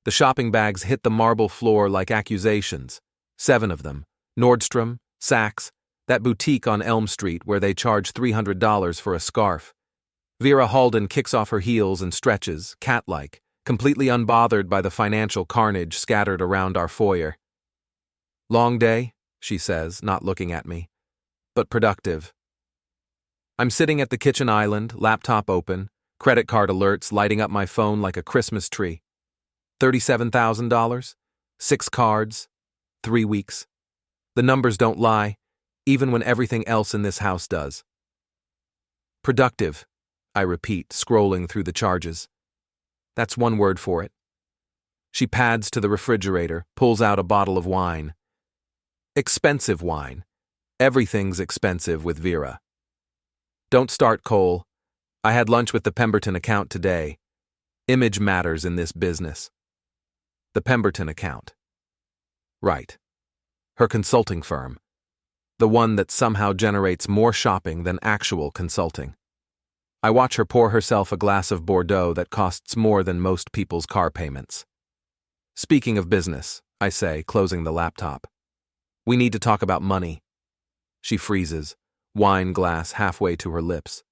The shopping bags hit the marble floor like accusations. 7 of them. Nordstrom, Saks, that boutique on Elm Street where they charge $300 for a scarf. Vera Halden kicks off her heels and stretches, cat-like, completely unbothered by the financial carnage scattered around our foyer. "Long day," she says, not looking at me, "but productive." I'm sitting at the kitchen island, laptop open, credit card alerts lighting up my phone like a Christmas tree. $37,000, 6 cards, 3 weeks. The numbers don't lie, even when everything else in this house does. Productive, I repeat, scrolling through the charges. That's one word for it. She pads to the refrigerator, pulls out a bottle of wine. Expensive wine. Everything's expensive with Vera. Don't start, Cole. I had lunch with the Pemberton account today. Image matters in this business. The Pemberton account. Right. Her consulting firm. The one that somehow generates more shopping than actual consulting. I watch her pour herself a glass of Bordeaux that costs more than most people's car payments. Speaking of business, I say, closing the laptop. We need to talk about money. She freezes, wine glass halfway to her lips.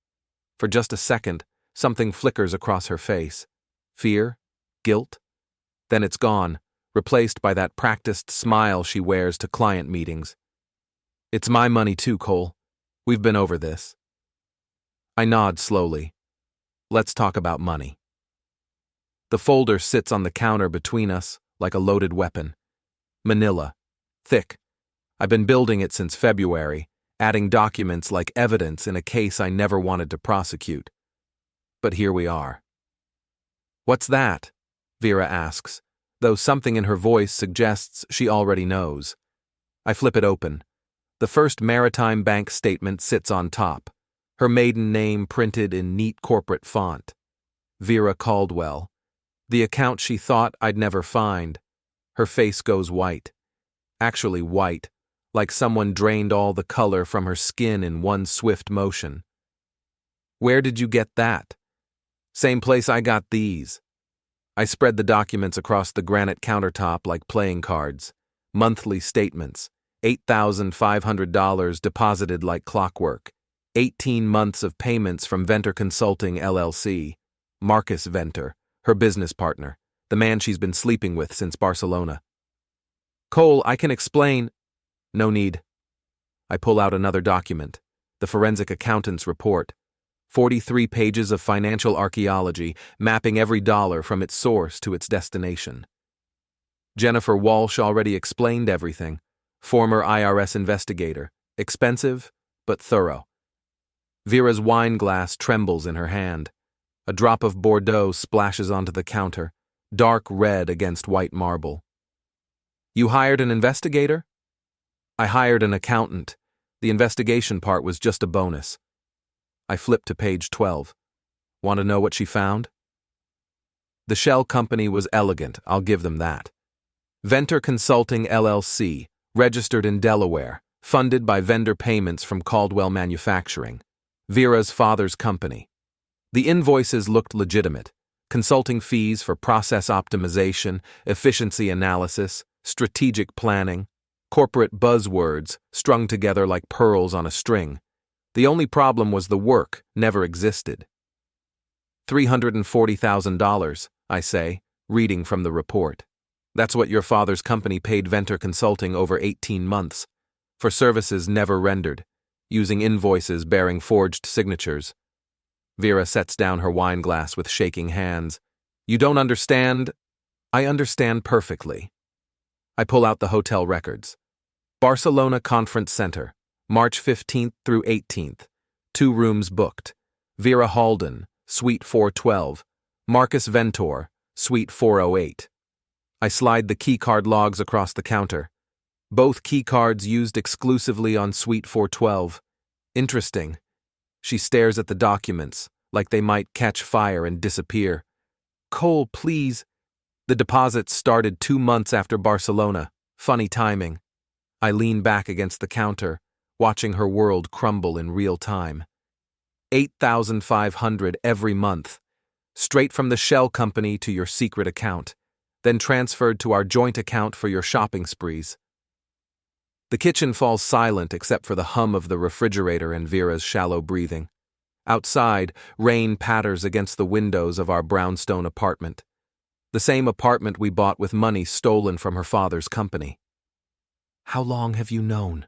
For just a second, something flickers across her face. Fear? Guilt? Then it's gone, replaced by that practiced smile she wears to client meetings. It's my money too, Cole. We've been over this. I nod slowly. Let's talk about money. The folder sits on the counter between us like a loaded weapon. Manila. Thick. I've been building it since February, adding documents like evidence in a case I never wanted to prosecute. But here we are. What's that? Vera asks, though something in her voice suggests she already knows. I flip it open. The First Maritime Bank statement sits on top, her maiden name printed in neat corporate font. Vera Caldwell. The account she thought I'd never find. Her face goes white. Actually white, like someone drained all the color from her skin in one swift motion. Where did you get that? Same place I got these. I spread the documents across the granite countertop like playing cards. Monthly statements. $8,500 deposited like clockwork. 18 months of payments from Ventor Consulting LLC. Marcus Ventor, her business partner, the man she's been sleeping with since Barcelona. Cole, I can explain. No need. I pull out another document, the forensic accountant's report. 43 pages of financial archaeology, mapping every dollar from its source to its destination. Jennifer Walsh already explained everything. Former IRS investigator. Expensive, but thorough. Vera's wine glass trembles in her hand. A drop of Bordeaux splashes onto the counter, dark red against white marble. You hired an investigator? I hired an accountant. The investigation part was just a bonus. I flipped to page 12. Want to know what she found? The shell company was elegant, I'll give them that. Ventor Consulting LLC, registered in Delaware, funded by vendor payments from Caldwell Manufacturing, Vera's father's company. The invoices looked legitimate. Consulting fees for process optimization, efficiency analysis, strategic planning, corporate buzzwords strung together like pearls on a string. The only problem was the work never existed. $340,000, I say, reading from the report. That's what your father's company paid Ventor Consulting over 18 months, for services never rendered, using invoices bearing forged signatures. Vera sets down her wine glass with shaking hands. You don't understand? I understand perfectly. I pull out the hotel records. Barcelona Conference Center, March 15th through 18th. 2 rooms booked. Vera Halden, Suite 412. Marcus Ventor, Suite 408. I slide the keycard logs across the counter. Both keycards used exclusively on Suite 412. Interesting. She stares at the documents, like they might catch fire and disappear. Cole, please. The deposits started 2 months after Barcelona. Funny timing. I lean back against the counter, watching her world crumble in real time. $8,500 every month. Straight from the shell company to your secret account. then transferred to our joint account for your shopping sprees. The kitchen falls silent except for the hum of the refrigerator and Vera's shallow breathing. Outside, rain patters against the windows of our brownstone apartment. The same apartment we bought with money stolen from her father's company. "How long have you known?"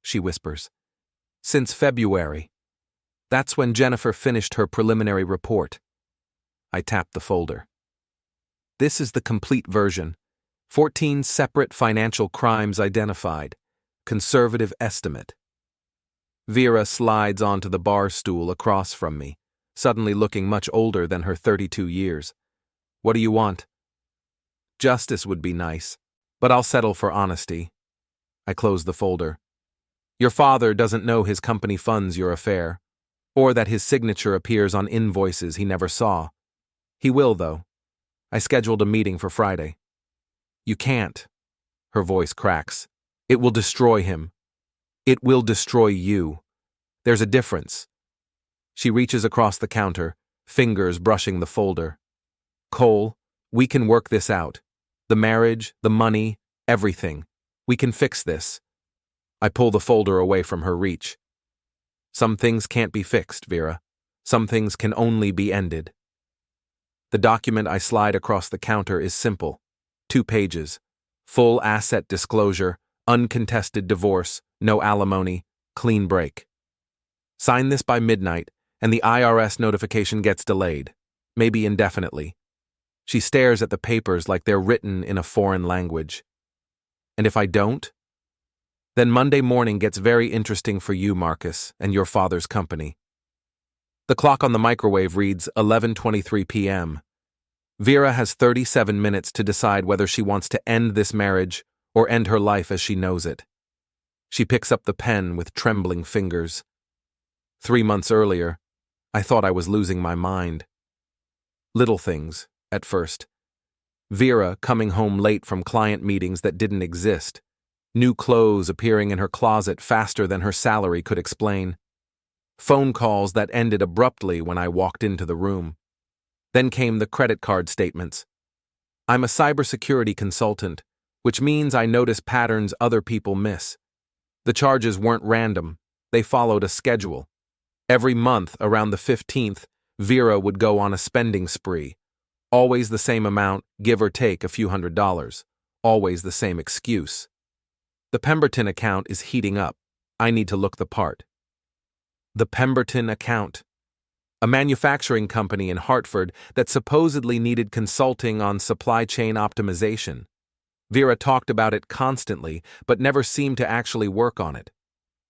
she whispers. "Since February. That's when Jennifer finished her preliminary report." I tap the folder. This is the complete version. 14 separate financial crimes identified. Conservative estimate. Vera slides onto the bar stool across from me, suddenly looking much older than her 32 years. "What do you want?" "Justice would be nice, but I'll settle for honesty." I close the folder. "Your father doesn't know his company funds your affair, or that his signature appears on invoices he never saw. He will, though. I scheduled a meeting for Friday." "You can't." Her voice cracks. "It will destroy him. It will destroy you. There's a difference." She reaches across the counter, fingers brushing the folder. "Cole, we can work this out. The marriage, the money, everything. We can fix this." I pull the folder away from her reach. "Some things can't be fixed, Vera. Some things can only be ended." The document I slide across the counter is simple. 2 pages. Full asset disclosure, uncontested divorce, no alimony, clean break. Sign this by midnight, and the IRS notification gets delayed, maybe indefinitely. She stares at the papers like they're written in a foreign language. "And if I don't? Then Monday morning gets very interesting for you, Marcus, and your father's company." The clock on the microwave reads 11:23 p.m. Vera has 37 minutes to decide whether she wants to end this marriage or end her life as she knows it. She picks up the pen with trembling fingers. 3 months earlier, I thought I was losing my mind. Little things, at first. Vera coming home late from client meetings that didn't exist. New clothes appearing in her closet faster than her salary could explain. Phone calls that ended abruptly when I walked into the room. Then came the credit card statements. I'm a cybersecurity consultant, which means I notice patterns other people miss. The charges weren't random. They followed a schedule. Every month, around the 15th, Vera would go on a spending spree. Always the same amount, give or take a few $100s. Always the same excuse. The Pemberton account is heating up. I need to look the part. The Pemberton account. A manufacturing company in Hartford that supposedly needed consulting on supply chain optimization. Vera talked about it constantly, but never seemed to actually work on it.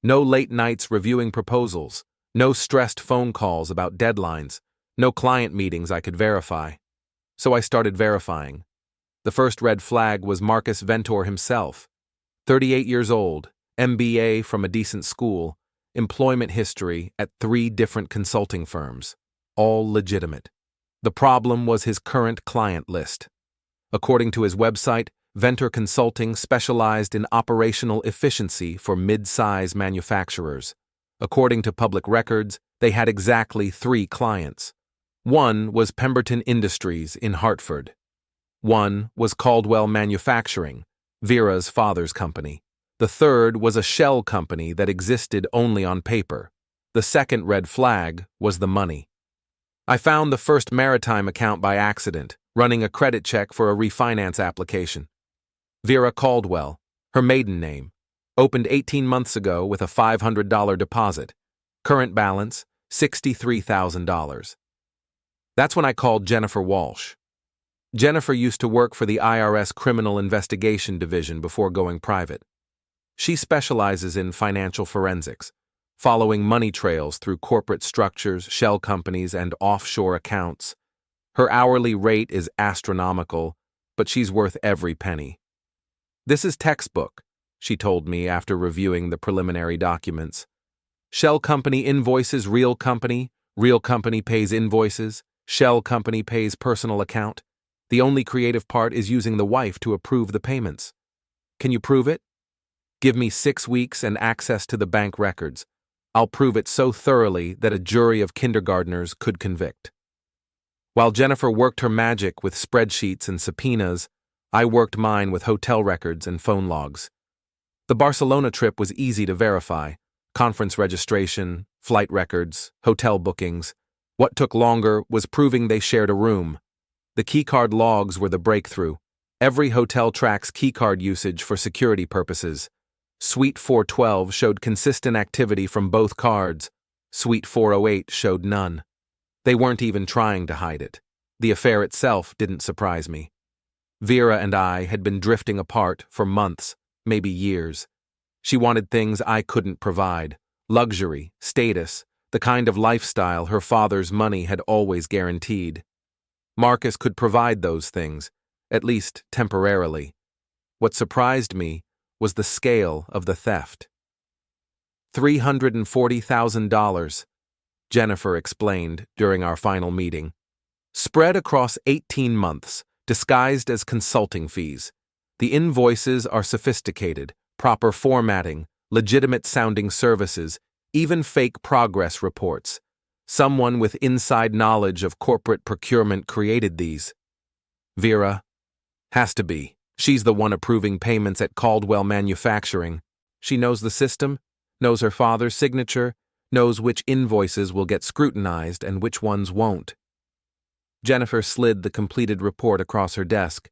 No late nights reviewing proposals, no stressed phone calls about deadlines, no client meetings I could verify. So I started verifying. The first red flag was Marcus Ventor himself. 38 years old, MBA from a decent school, employment history at 3 different consulting firms, all legitimate. The problem was his current client list. According to his website, Ventor Consulting specialized in operational efficiency for mid-size manufacturers. According to public records, they had exactly 3 clients. One was Pemberton Industries in Hartford. One was Caldwell Manufacturing, Vera's father's company. The third was a shell company that existed only on paper. The second red flag was the money. I found the first maritime account by accident, running a credit check for a refinance application. Vera Caldwell, her maiden name, opened 18 months ago with a $500 deposit. Current balance, $63,000. That's when I called Jennifer Walsh. Jennifer used to work for the IRS Criminal Investigation Division before going private. She specializes in financial forensics, following money trails through corporate structures, shell companies, and offshore accounts. Her hourly rate is astronomical, but she's worth every penny. This is textbook, she told me after reviewing the preliminary documents. Shell company invoices real company pays invoices, shell company pays personal account. The only creative part is using the wife to approve the payments. Can you prove it? Give me 6 weeks and access to the bank records. I'll prove it so thoroughly that a jury of kindergartners could convict. While Jennifer worked her magic with spreadsheets and subpoenas, I worked mine with hotel records and phone logs. The Barcelona trip was easy to verify. Conference registration, flight records, hotel bookings. What took longer was proving they shared a room. The keycard logs were the breakthrough. Every hotel tracks keycard usage for security purposes. Suite 412 showed consistent activity from both cards. Suite 408 showed none. They weren't even trying to hide it. The affair itself didn't surprise me. Vera and I had been drifting apart for months, maybe years. She wanted things I couldn't provide: luxury, status, the kind of lifestyle her father's money had always guaranteed. Marcus could provide those things, at least temporarily. What surprised me was the scale of the theft. $340,000, Jennifer explained during our final meeting. Spread across 18 months, disguised as consulting fees. The invoices are sophisticated, proper formatting, legitimate-sounding services, even fake progress reports. Someone with inside knowledge of corporate procurement created these. Vera? Has to be. She's the one approving payments at Caldwell Manufacturing. She knows the system, knows her father's signature, knows which invoices will get scrutinized and which ones won't. Jennifer slid the completed report across her desk.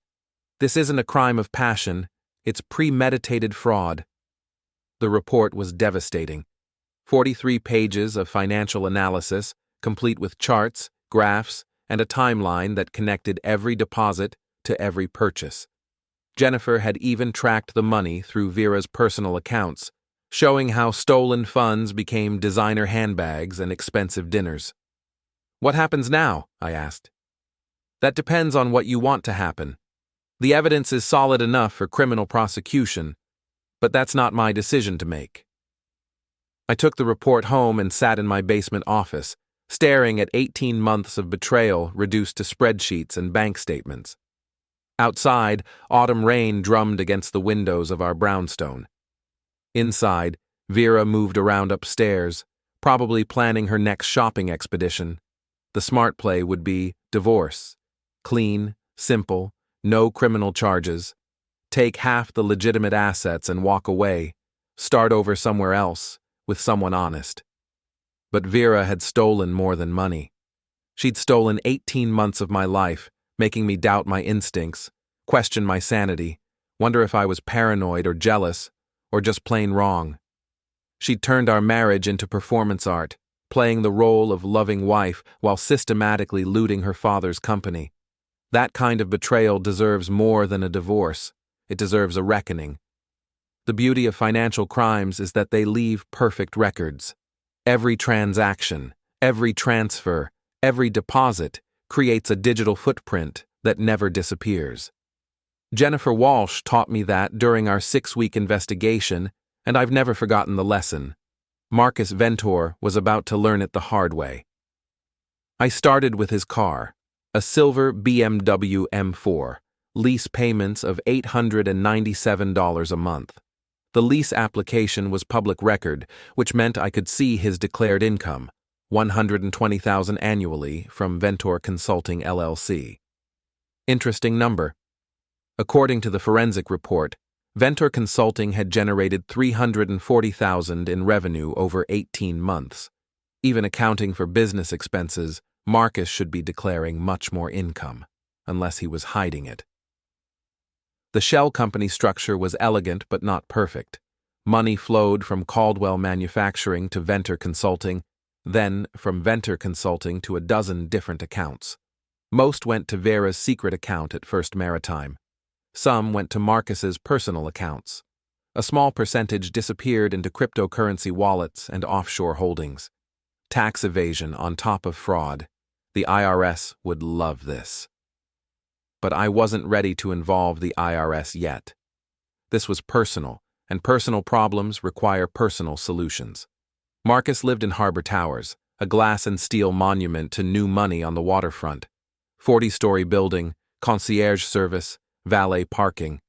This isn't a crime of passion, it's premeditated fraud. The report was devastating. 43 pages of financial analysis, complete with charts, graphs, and a timeline that connected every deposit to every purchase. Jennifer had even tracked the money through Vera's personal accounts, showing how stolen funds became designer handbags and expensive dinners. What happens now? I asked. That depends on what you want to happen. The evidence is solid enough for criminal prosecution, but that's not my decision to make. I took the report home and sat in my basement office, staring at 18 months of betrayal reduced to spreadsheets and bank statements. Outside, autumn rain drummed against the windows of our brownstone. Inside, Vera moved around upstairs, probably planning her next shopping expedition. The smart play would be divorce. Clean, simple, no criminal charges. Take half the legitimate assets and walk away. Start over somewhere else, with someone honest. But Vera had stolen more than money. She'd stolen 18 months of my life, making me doubt my instincts, question my sanity, wonder if I was paranoid or jealous, or just plain wrong. She'd turned our marriage into performance art, playing the role of loving wife while systematically looting her father's company. That kind of betrayal deserves more than a divorce. It deserves a reckoning. The beauty of financial crimes is that they leave perfect records. Every transaction, every transfer, every deposit creates a digital footprint that never disappears. Jennifer Walsh taught me that during our 6-week investigation, and I've never forgotten the lesson. Marcus Ventor was about to learn it the hard way. I started with his car, a silver BMW M4, lease payments of $897 a month. The lease application was public record, which meant I could see his declared income, $120,000 annually from Ventor Consulting LLC. Interesting number. According to the forensic report, Ventor Consulting had generated $340,000 in revenue over 18 months. Even accounting for business expenses, Marcus should be declaring much more income, unless he was hiding it. The shell company structure was elegant but not perfect. Money flowed from Caldwell Manufacturing to Ventor Consulting, then from Ventor Consulting to a dozen different accounts. Most went to Vera's secret account at First Maritime. Some went to Marcus's personal accounts. A small percentage disappeared into cryptocurrency wallets and offshore holdings. Tax evasion on top of fraud. The IRS would love this. But I wasn't ready to involve the IRS yet. This was personal, and personal problems require personal solutions. Marcus lived in Harbor Towers, a glass and steel monument to new money on the waterfront. 40-story building, concierge service, valet parking.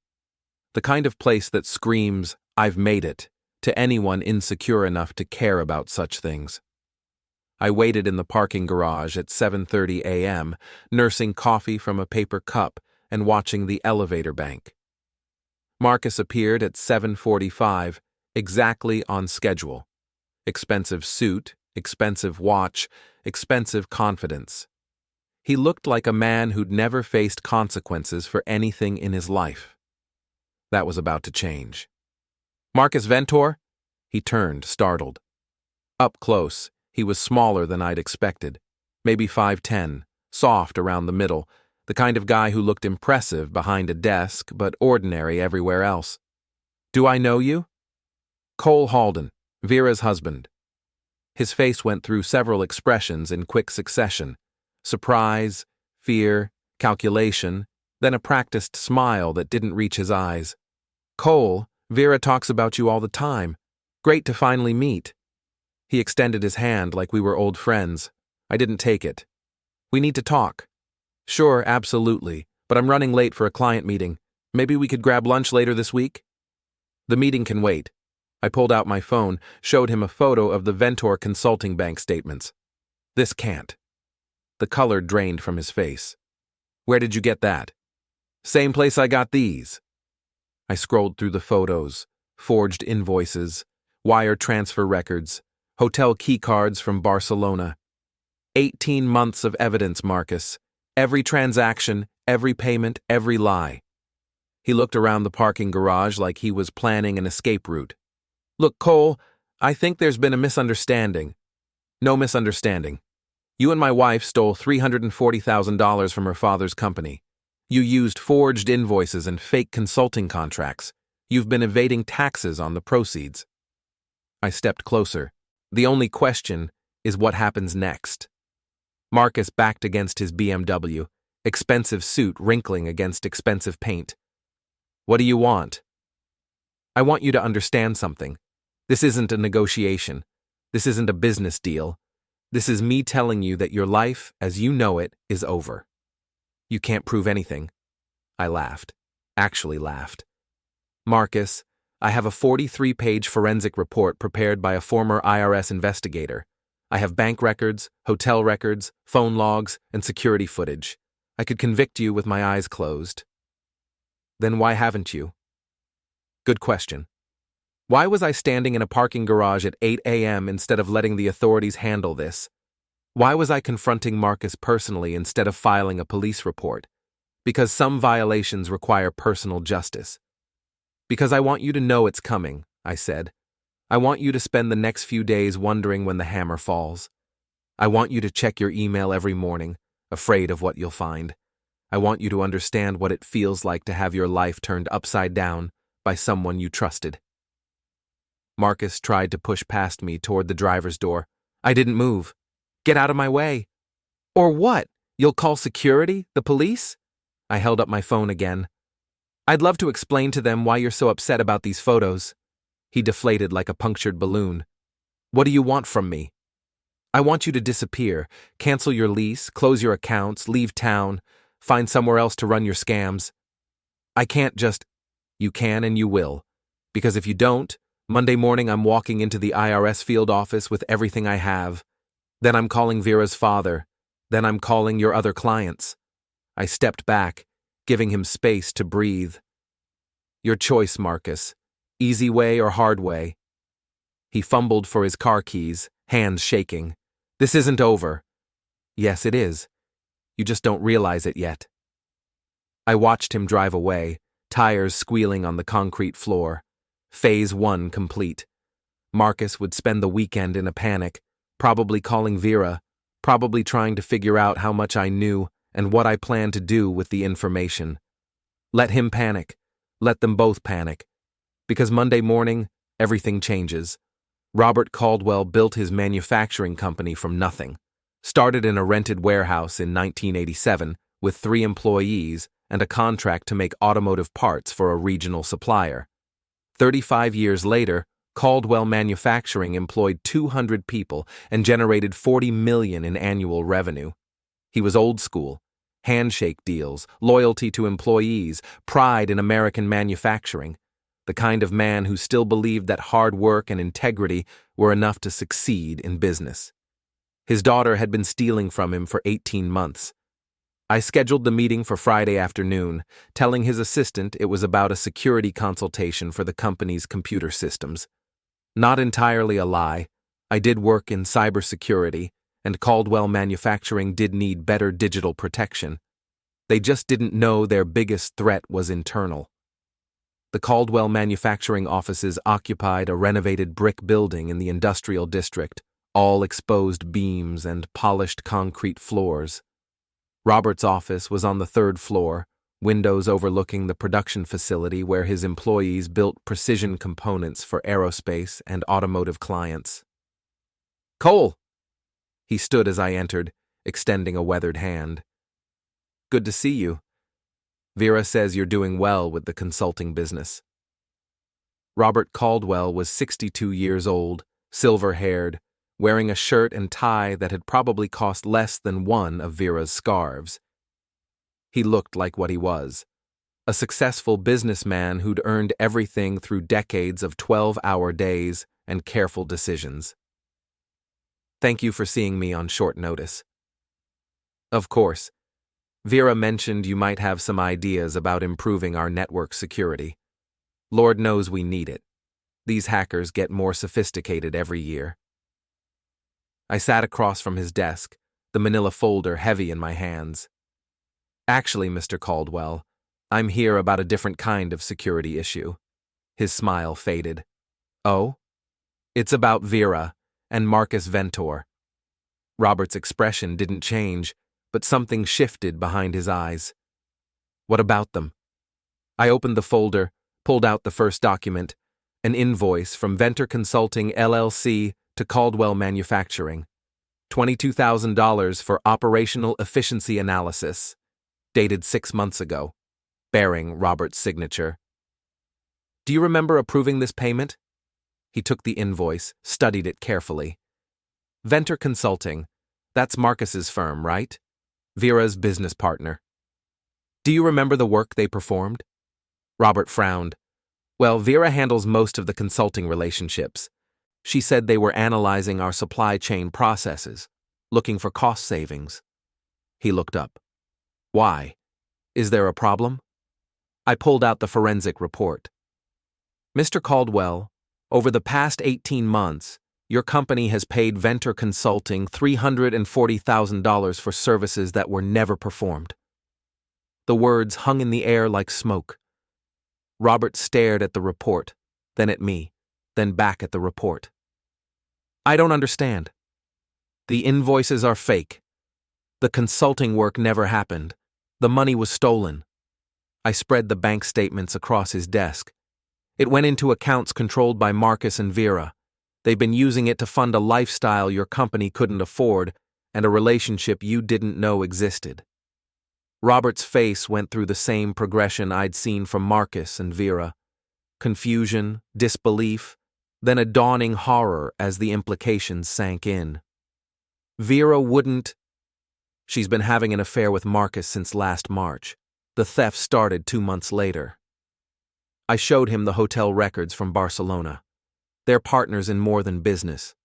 The kind of place that screams, "I've made it," to anyone insecure enough to care about such things. I waited in the parking garage at 7:30 a.m., nursing coffee from a paper cup, and watching the elevator bank. Marcus appeared at 7:45, exactly on schedule. Expensive suit, expensive watch, expensive confidence. He looked like a man who'd never faced consequences for anything in his life. That was about to change. "Marcus Ventor?" He turned, startled. Up close, he was smaller than I'd expected. Maybe 5'10", soft around the middle, the kind of guy who looked impressive behind a desk but ordinary everywhere else. "Do I know you?" "Cole Halden, Vera's husband." His face went through several expressions in quick succession: surprise, fear, calculation, then a practiced smile that didn't reach his eyes. "Cole, Vera talks about you all the time. Great to finally meet." He extended his hand like we were old friends. I didn't take it. "We need to talk." "Sure, absolutely, but I'm running late for a client meeting. Maybe we could grab lunch later this week?" "The meeting can wait." I pulled out my phone, showed him a photo of the Ventor consulting bank statements. "This can't." The color drained from his face. "Where did you get that?" "Same place I got these." I scrolled through the photos, forged invoices, wire transfer records, hotel keycards from Barcelona. 18 months of evidence, Marcus. Every transaction, every payment, every lie. He looked around the parking garage like he was planning an escape route. "Look, Cole, I think there's been a misunderstanding." "No misunderstanding. You and my wife stole $340,000 from her father's company. You used forged invoices and fake consulting contracts. You've been evading taxes on the proceeds." I stepped closer. "The only question is what happens next." Marcus backed against his BMW, expensive suit wrinkling against expensive paint. "What do you want?" "I want you to understand something. This isn't a negotiation. This isn't a business deal. This is me telling you that your life, as you know it, is over." "You can't prove anything." I laughed. Actually laughed. "Marcus, I have a 43-page forensic report prepared by a former IRS investigator. I have bank records, hotel records, phone logs, and security footage. I could convict you with my eyes closed." "Then why haven't you?" "Good question. Why was I standing in a parking garage at 8 a.m. instead of letting the authorities handle this? Why was I confronting Marcus personally instead of filing a police report? Because some violations require personal justice. Because I want you to know it's coming," I said. "I want you to spend the next few days wondering when the hammer falls. I want you to check your email every morning, afraid of what you'll find. I want you to understand what it feels like to have your life turned upside down by someone you trusted." Marcus tried to push past me toward the driver's door. I didn't move. "Get out of my way." "Or what? You'll call security? The police?" I held up my phone again. "I'd love to explain to them why you're so upset about these photos." He deflated like a punctured balloon. "What do you want from me?" "I want you to disappear, cancel your lease, close your accounts, leave town, find somewhere else to run your scams." "I can't just—" "You can and you will. Because if you don't, Monday morning I'm walking into the IRS field office with everything I have. Then I'm calling Vera's father. Then I'm calling your other clients." I stepped back, giving him space to breathe. "Your choice, Marcus. Easy way or hard way?" He fumbled for his car keys, hands shaking. "This isn't over." "Yes, it is. You just don't realize it yet." I watched him drive away, tires squealing on the concrete floor. Phase 1 complete. Marcus would spend the weekend in a panic, probably calling Vera, probably trying to figure out how much I knew and what I planned to do with the information. Let him panic. Let them both panic. Because Monday morning, everything changes. Robert Caldwell built his manufacturing company from nothing. Started in a rented warehouse in 1987 with 3 employees and a contract to make automotive parts for a regional supplier. 35 years later, Caldwell Manufacturing employed 200 people and generated $40 million in annual revenue. He was old school. Handshake deals, loyalty to employees, pride in American manufacturing. The kind of man who still believed that hard work and integrity were enough to succeed in business. His daughter had been stealing from him for 18 months. I scheduled the meeting for Friday afternoon, telling his assistant it was about a security consultation for the company's computer systems. Not entirely a lie. I did work in cybersecurity, and Caldwell Manufacturing did need better digital protection. They just didn't know their biggest threat was internal. The Caldwell Manufacturing offices occupied a renovated brick building in the industrial district, all exposed beams and polished concrete floors. Robert's office was on the third floor, windows overlooking the production facility where his employees built precision components for aerospace and automotive clients. "Cole!" He stood as I entered, extending a weathered hand. "Good to see you. Vera says you're doing well with the consulting business." Robert Caldwell was 62 years old, silver-haired, wearing a shirt and tie that had probably cost less than one of Vera's scarves. He looked like what he was, a successful businessman who'd earned everything through decades of 12-hour days and careful decisions. "Thank you for seeing me on short notice." "Of course. Vera mentioned you might have some ideas about improving our network security. Lord knows we need it. These hackers get more sophisticated every year." I sat across from his desk, the manila folder heavy in my hands. "Actually, Mr. Caldwell, I'm here about a different kind of security issue." His smile faded. "Oh? It's about Vera and Marcus Ventor." Robert's expression didn't change, but something shifted behind his eyes. "What about them?" I opened the folder, pulled out the first document, an invoice from Ventor Consulting LLC to Caldwell Manufacturing, $22,000 for operational efficiency analysis, dated 6 months ago, bearing Robert's signature. "Do you remember approving this payment?" He took the invoice, studied it carefully. "Ventor Consulting, that's Marcus's firm, right? Vera's business partner. Do you remember the work they performed?" Robert frowned. "Well, Vera handles most of the consulting relationships. She said they were analyzing our supply chain processes, looking for cost savings." He looked up. "Why? Is there a problem?" I pulled out the forensic report. "Mr. Caldwell, over the past 18 months, your company has paid Ventor Consulting $340,000 for services that were never performed." The words hung in the air like smoke. Robert stared at the report, then at me, then back at the report. "I don't understand." "The invoices are fake. The consulting work never happened. The money was stolen." I spread the bank statements across his desk. "It went into accounts controlled by Marcus and Vera. They've been using it to fund a lifestyle your company couldn't afford and a relationship you didn't know existed." Robert's face went through the same progression I'd seen from Marcus and Vera. Confusion, disbelief, then a dawning horror as the implications sank in. "Vera wouldn't..." "She's been having an affair with Marcus since last March. The theft started 2 months later." I showed him the hotel records from Barcelona. They're partners in more than business.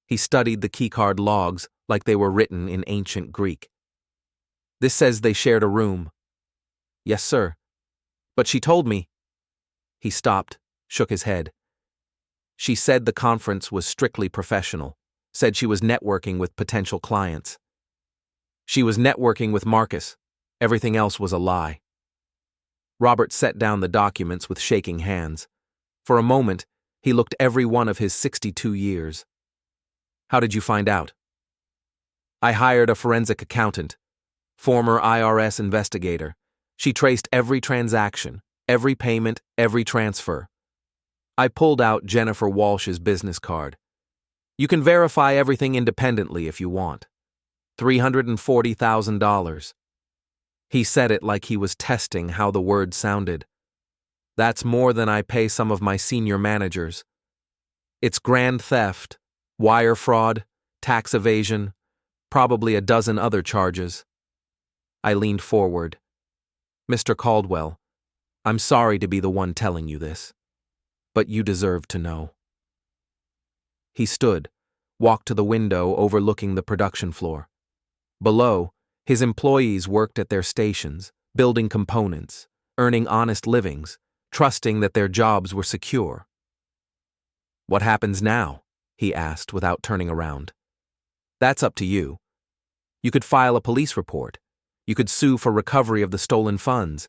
He studied the keycard logs like they were written in ancient Greek. "This says they shared a room." "Yes, sir. But she told me..." He stopped, shook his head. "She said the conference was strictly professional, said she was networking with potential clients. She was networking with Marcus. Everything else was a lie." Robert set down the documents with shaking hands. For a moment, he looked every one of his 62 years. "How did you find out?" "I hired a forensic accountant, former IRS investigator. She traced every transaction, every payment, every transfer. I pulled out Jennifer Walsh's business card. You can verify everything independently if you want. $340,000. He said it like he was testing how the word sounded. "That's more than I pay some of my senior managers. It's grand theft, wire fraud, tax evasion, probably a dozen other charges." I leaned forward. "Mr. Caldwell, I'm sorry to be the one telling you this, but you deserve to know." He stood, walked to the window overlooking the production floor. Below, His employees worked at their stations, building components, earning honest livings, trusting that their jobs were secure. "What happens now?" he asked without turning around. "That's up to you. You could file a police report. You could sue for recovery of the stolen funds.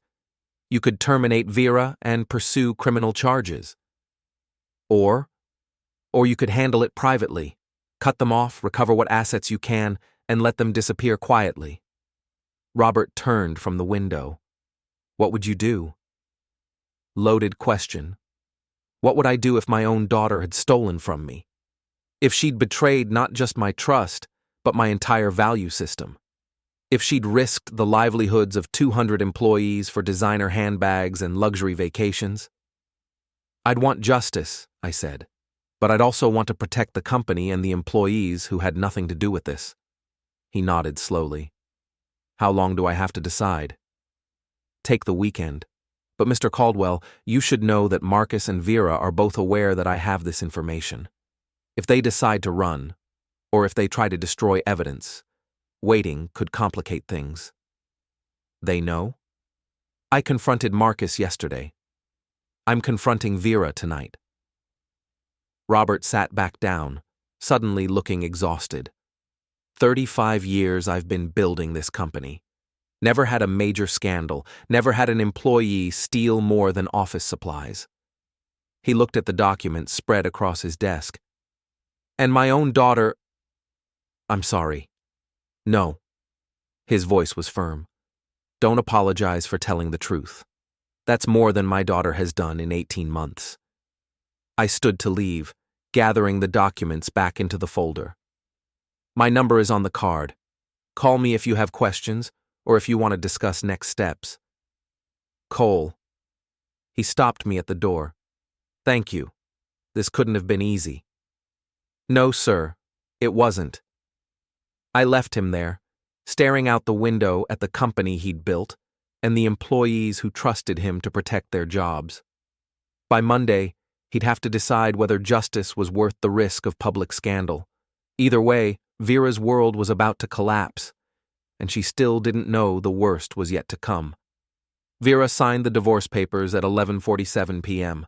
You could terminate Vera and pursue criminal charges. Or you could handle it privately, cut them off, recover what assets you can, and let them disappear quietly." Robert turned from the window. "What would you do?" Loaded question. What would I do if my own daughter had stolen from me? If she'd betrayed not just my trust, but my entire value system? If she'd risked the livelihoods of 200 employees for designer handbags and luxury vacations? "I'd want justice," I said, "but I'd also want to protect the company and the employees who had nothing to do with this." He nodded slowly. "How long do I have to decide?" "Take the weekend. But Mr. Caldwell, you should know that Marcus and Vera are both aware that I have this information. If they decide to run, or if they try to destroy evidence, waiting could complicate things." "They know?" "I confronted Marcus yesterday. I'm confronting Vera tonight." Robert sat back down, suddenly looking exhausted. 35 years I've been building this company. Never had a major scandal, never had an employee steal more than office supplies. He looked at the document spread across his desk. "And my own daughter—" "I'm sorry. No." His voice was firm. "Don't apologize for telling the truth. That's more than my daughter has done in 18 months. I stood to leave, gathering the documents back into the folder. "My number is on the card. Call me if you have questions, or if you want to discuss next steps." "Cole." He stopped me at the door. "Thank you. This couldn't have been easy." "No, sir, it wasn't." I left him there, staring out the window at the company he'd built and the employees who trusted him to protect their jobs. By Monday, he'd have to decide whether justice was worth the risk of public scandal. Either way, Vera's world was about to collapse, and she still didn't know the worst was yet to come. Vera signed the divorce papers at 11:47 p.m.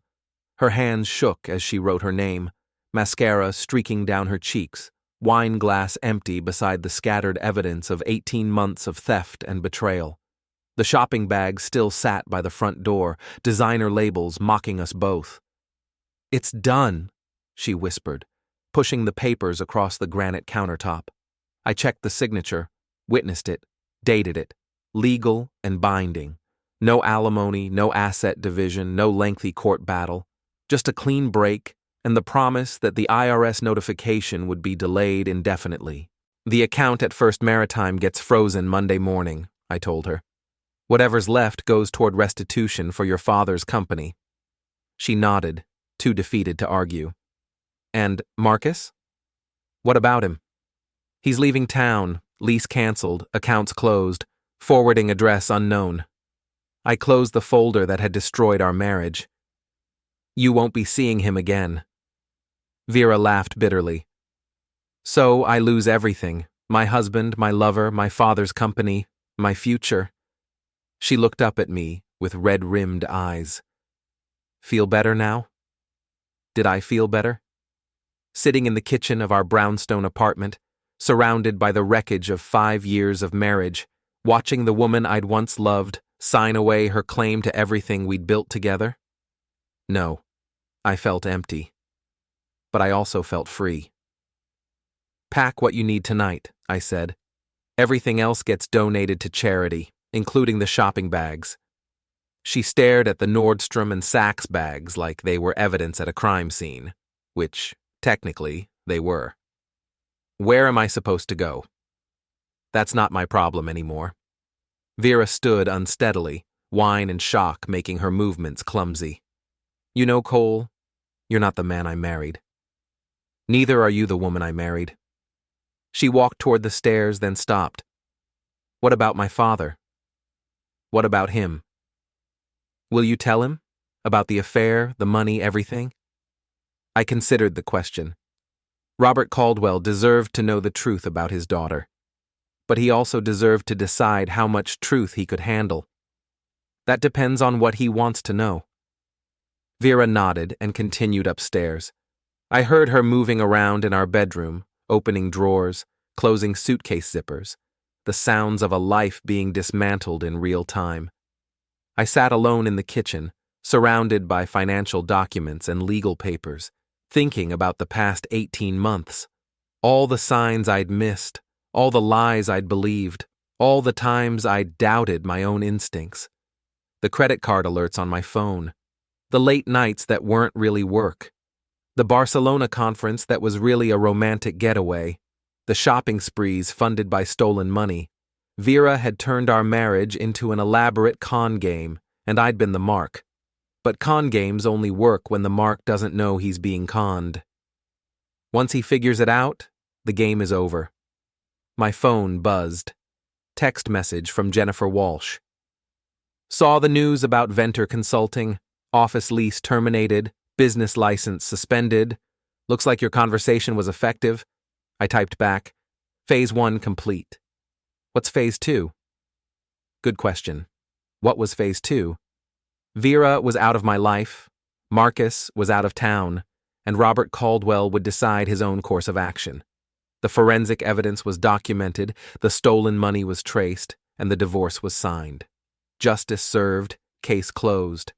Her hands shook as she wrote her name, mascara streaking down her cheeks, wine glass empty beside the scattered evidence of 18 months of theft and betrayal. The shopping bag still sat by the front door, designer labels mocking us both. "It's done," she whispered, pushing the papers across the granite countertop. I checked the signature, witnessed it, dated it, legal and binding. No alimony, no asset division, no lengthy court battle. Just a clean break and the promise that the IRS notification would be delayed indefinitely. "The account at First Maritime gets frozen Monday morning," I told her. "Whatever's left goes toward restitution for your father's company." She nodded, too defeated to argue. "And Marcus? What about him?" "He's leaving town, lease canceled, accounts closed, forwarding address unknown." I closed the folder that had destroyed our marriage. "You won't be seeing him again." Vera laughed bitterly. "So I lose everything, my husband, my lover, my father's company, my future." She looked up at me with red-rimmed eyes. "Feel better now?" Did I feel better? Sitting in the kitchen of our brownstone apartment, surrounded by the wreckage of 5 years of marriage, watching the woman I'd once loved sign away her claim to everything we'd built together? No, I felt empty. But I also felt free. "Pack what you need tonight," I said. "Everything else gets donated to charity, including the shopping bags." She stared at the Nordstrom and Saks bags like they were evidence at a crime scene, which, technically, they were. "Where am I supposed to go?" "That's not my problem anymore." Vera stood unsteadily, wine and shock making her movements clumsy. "You know, Cole, you're not the man I married. Neither are you the woman I married." She walked toward the stairs, then stopped. "What about my father? What about him? Will you tell him? About the affair, the money, everything?" I considered the question. Robert Caldwell deserved to know the truth about his daughter. but he also deserved to decide how much truth he could handle. That depends on what he wants to know. Vera nodded and continued upstairs. I heard her moving around in our bedroom, opening drawers, closing suitcase zippers, the sounds of a life being dismantled in real time. I sat alone in the kitchen, surrounded by financial documents and legal papers, thinking about the past 18 months. All the signs I'd missed, all the lies I'd believed, all the times I'd doubted my own instincts. The credit card alerts on my phone, the late nights that weren't really work, the Barcelona conference that was really a romantic getaway, the shopping sprees funded by stolen money. Vera had turned our marriage into an elaborate con game, and I'd been the mark. But con games only work when the mark doesn't know he's being conned. Once he figures it out, the game is over. My phone buzzed. Text message from Jennifer Walsh. Saw the news about Ventor Consulting, office lease terminated, business license suspended. Looks like your conversation was effective. I typed back, Phase 1 complete. What's Phase 2? Good question. What was Phase 2? Vera was out of my life, Marcus was out of town, and Robert Caldwell would decide his own course of action. The forensic evidence was documented, the stolen money was traced, and the divorce was signed. Justice served, case closed.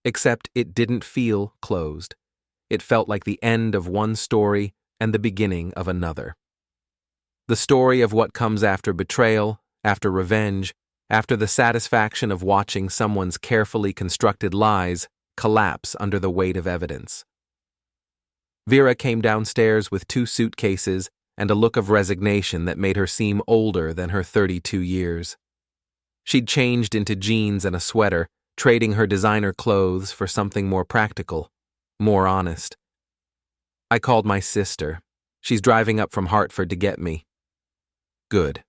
Except it didn't feel closed. It felt like the end of one story and the beginning of another. The story of what comes after betrayal, after revenge, after the satisfaction of watching someone's carefully constructed lies collapse under the weight of evidence. Vera came downstairs with 2 suitcases and a look of resignation that made her seem older than her 32 years. She'd changed into jeans and a sweater, trading her designer clothes for something more practical, more honest. I called my sister. She's driving up from Hartford to get me. Good.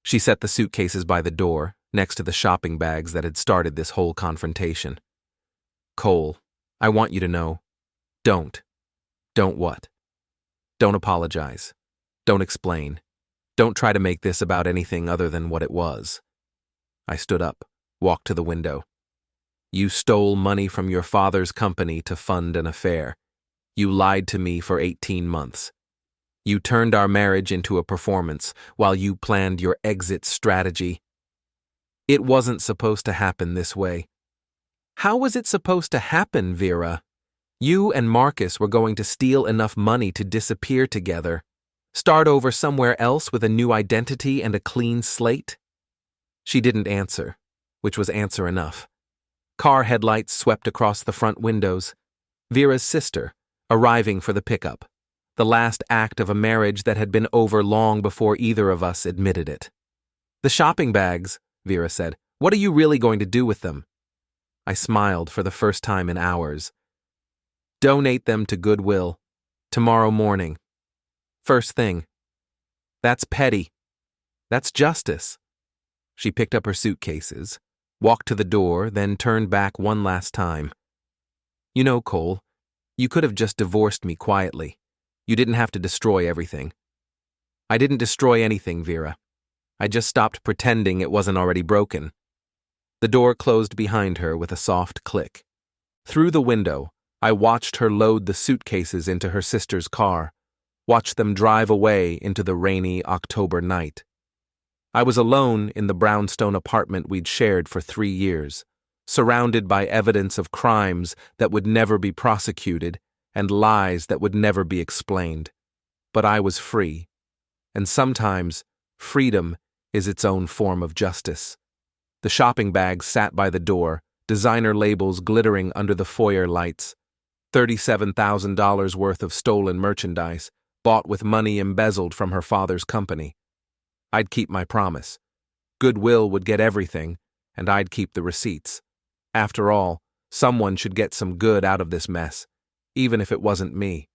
She set the suitcases by the door, next to the shopping bags that had started this whole confrontation. Cole, I want you to know. Don't. Don't what? Don't apologize. Don't explain. Don't try to make this about anything other than what it was. I stood up, walked to the window. You stole money from your father's company to fund an affair. You lied to me for 18 months. You turned our marriage into a performance while you planned your exit strategy. It wasn't supposed to happen this way. How was it supposed to happen, Vera? You and Marcus were going to steal enough money to disappear together, start over somewhere else with a new identity and a clean slate? She didn't answer, which was answer enough. Car headlights swept across the front windows. Vera's sister, arriving for the pickup. The last act of a marriage that had been over long before either of us admitted it. The shopping bags, Vera said. What are you really going to do with them? I smiled for the first time in hours. Donate them to Goodwill. Tomorrow morning. First thing. That's petty. That's justice. She picked up her suitcases, walked to the door, then turned back one last time. You know, Cole, you could have just divorced me quietly. You didn't have to destroy everything. I didn't destroy anything, Vera. I just stopped pretending it wasn't already broken. The door closed behind her with a soft click. Through the window, I watched her load the suitcases into her sister's car, watched them drive away into the rainy October night. I was alone in the brownstone apartment we'd shared for 3 years, surrounded by evidence of crimes that would never be prosecuted and lies that would never be explained. But I was free, and sometimes freedom is its own form of justice. The shopping bags sat by the door, designer labels glittering under the foyer lights. $37,000 worth of stolen merchandise, bought with money embezzled from her father's company. I'd keep my promise. Goodwill would get everything, and I'd keep the receipts. After all, someone should get some good out of this mess, even if it wasn't me.